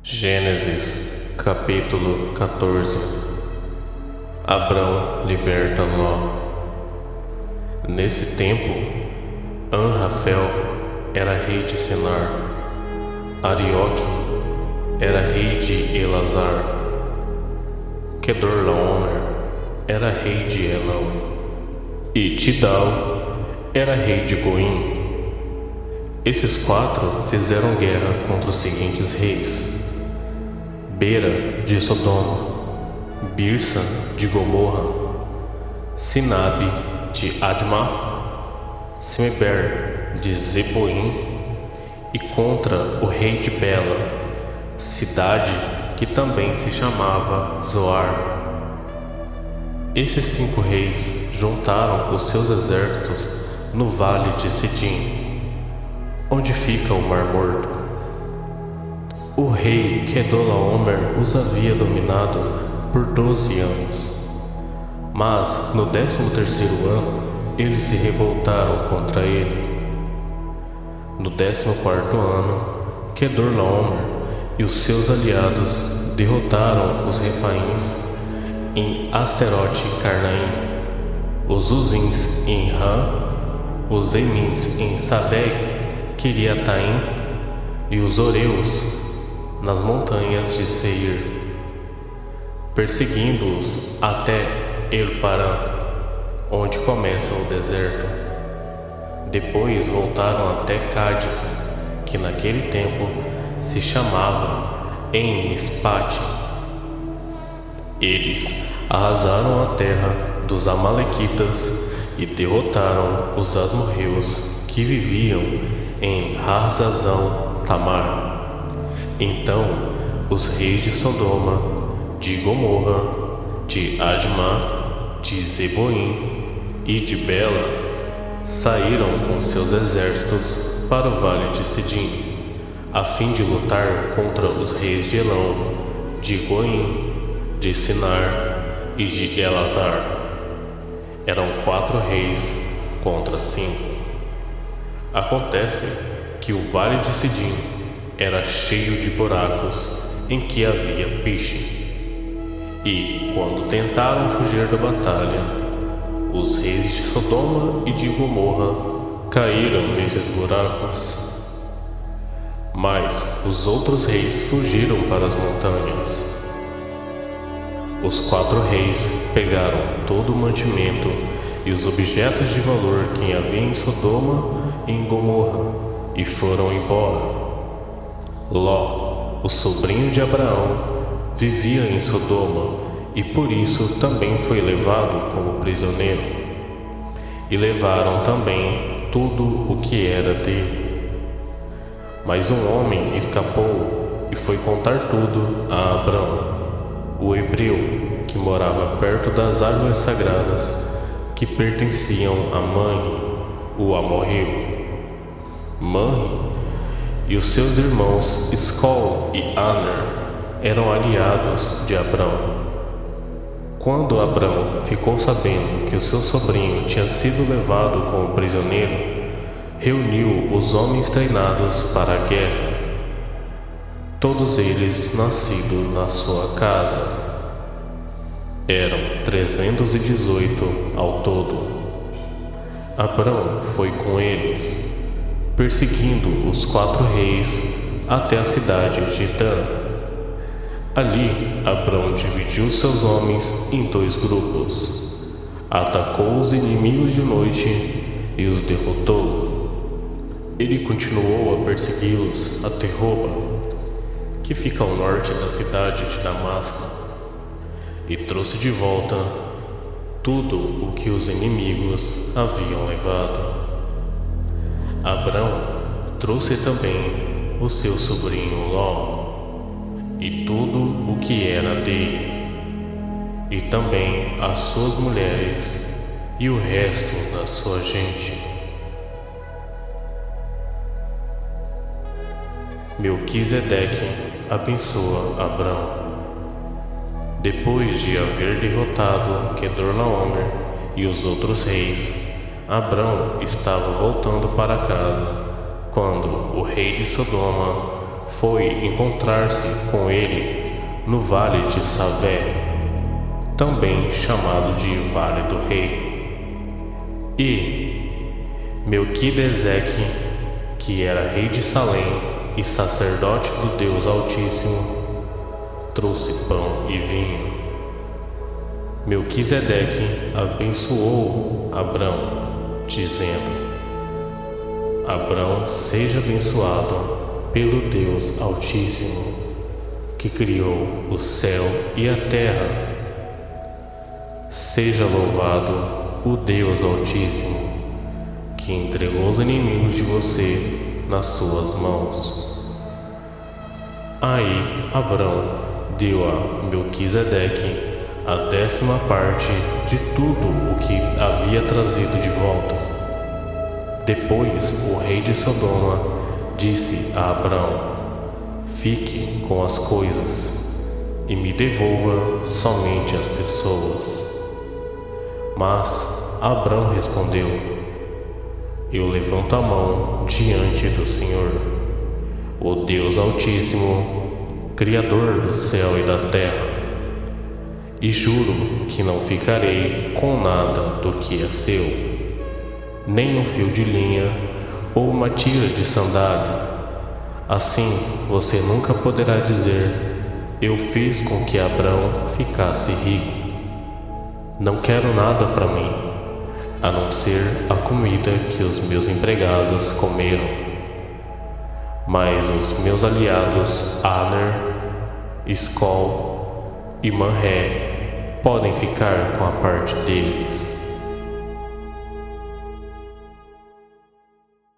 Gênesis, capítulo 14. Abrão liberta Ló. Nesse tempo, Anrafel era rei de Senar, Arioque era rei de Elazar, Quedorlaomer era rei de Elão, e Tidal era rei de Goim. Esses quatro fizeram guerra contra os seguintes reis: Bera de Sodoma, Birsa de Gomorra, Sinabe de Admá, Semeber de Zeboim, e contra o rei de Bela, cidade que também se chamava Zoar. Esses 5 reis juntaram os seus exércitos no vale de Sidim, onde fica o Mar Morto. O rei Quedorlaomer os havia dominado por 12 anos, mas no 13º ano eles se revoltaram contra ele. No 14º ano, Quedorlaomer e os seus aliados derrotaram os Refaíns em Asterote Carnaim, os Uzins em Ram, os Emins em Savei, Quiriataim, e os Oreus nas montanhas de Seir, perseguindo-os até El-Parã, onde começa o deserto. Depois voltaram até Cádiz, que naquele tempo se chamava En-Mispate. Eles arrasaram a terra dos Amalequitas e derrotaram os Asmorreus que viviam em Harzazão-Tamar. Então os reis de Sodoma, de Gomorra, de Admá, de Zeboim e de Bela saíram com seus exércitos para o vale de Sidim, a fim de lutar contra os reis de Elão, de Goim, de Sinar e de Elazar. Eram 4 reis contra 5. Acontece que o vale de Sidim era cheio de buracos em que havia peixe. E, quando tentaram fugir da batalha, os reis de Sodoma e de Gomorra caíram nesses buracos. Mas os outros reis fugiram para as montanhas. Os 4 reis pegaram todo o mantimento e os objetos de valor que havia em Sodoma e em Gomorra e foram embora. Ló, o sobrinho de Abraão, vivia em Sodoma e por isso também foi levado como prisioneiro. E levaram também tudo o que era dele. Mas um homem escapou e foi contar tudo a Abrão, o hebreu que morava perto das árvores sagradas que pertenciam a Manre, o amorreu. Manre e os seus irmãos Escol e Aner eram aliados de Abrão. Quando Abrão ficou sabendo que o seu sobrinho tinha sido levado como prisioneiro, reuniu os homens treinados para a guerra, todos eles nascidos na sua casa. Eram 318 ao todo. Abrão foi com eles, perseguindo os 4 reis até a cidade de Dan. Ali, Abrão dividiu seus homens em 2 grupos, atacou os inimigos de noite e os derrotou. Ele continuou a persegui-los até Roba, que fica ao norte da cidade de Damasco, e trouxe de volta tudo o que os inimigos haviam levado. Abrão trouxe também o seu sobrinho Ló, e tudo o que era dele, e também as suas mulheres e o resto da sua gente. Melquisedeque abençoa Abrão. Depois de haver derrotado Quedorlaomer e os outros reis, Abrão estava voltando para casa quando o rei de Sodoma foi encontrar-se com ele no vale de Savé, também chamado de Vale do Rei. E Melquisedeque, que era rei de Salém e sacerdote do Deus Altíssimo, trouxe pão e vinho. Melquisedeque abençoou Abrão, dizendo: Abrão seja abençoado pelo Deus Altíssimo, que criou o céu e a terra. Seja louvado o Deus Altíssimo, que entregou os inimigos de você nas suas mãos. Aí Abrão deu a Melquisedeque a 10ª parte de tudo o que havia trazido de volta. Depois o rei de Sodoma disse a Abrão: fique com as coisas e me devolva somente as pessoas. Mas Abrão respondeu: eu levanto a mão diante do Senhor, o Deus Altíssimo, Criador do céu e da terra, e juro que não ficarei com nada do que é seu, nem um fio de linha ou uma tira de sandália. Assim você nunca poderá dizer: eu fiz com que Abrão ficasse rico. Não quero nada para mim, a não ser a comida que os meus empregados comeram. Mas os meus aliados Aner, Escol e Manré podem ficar com a parte deles.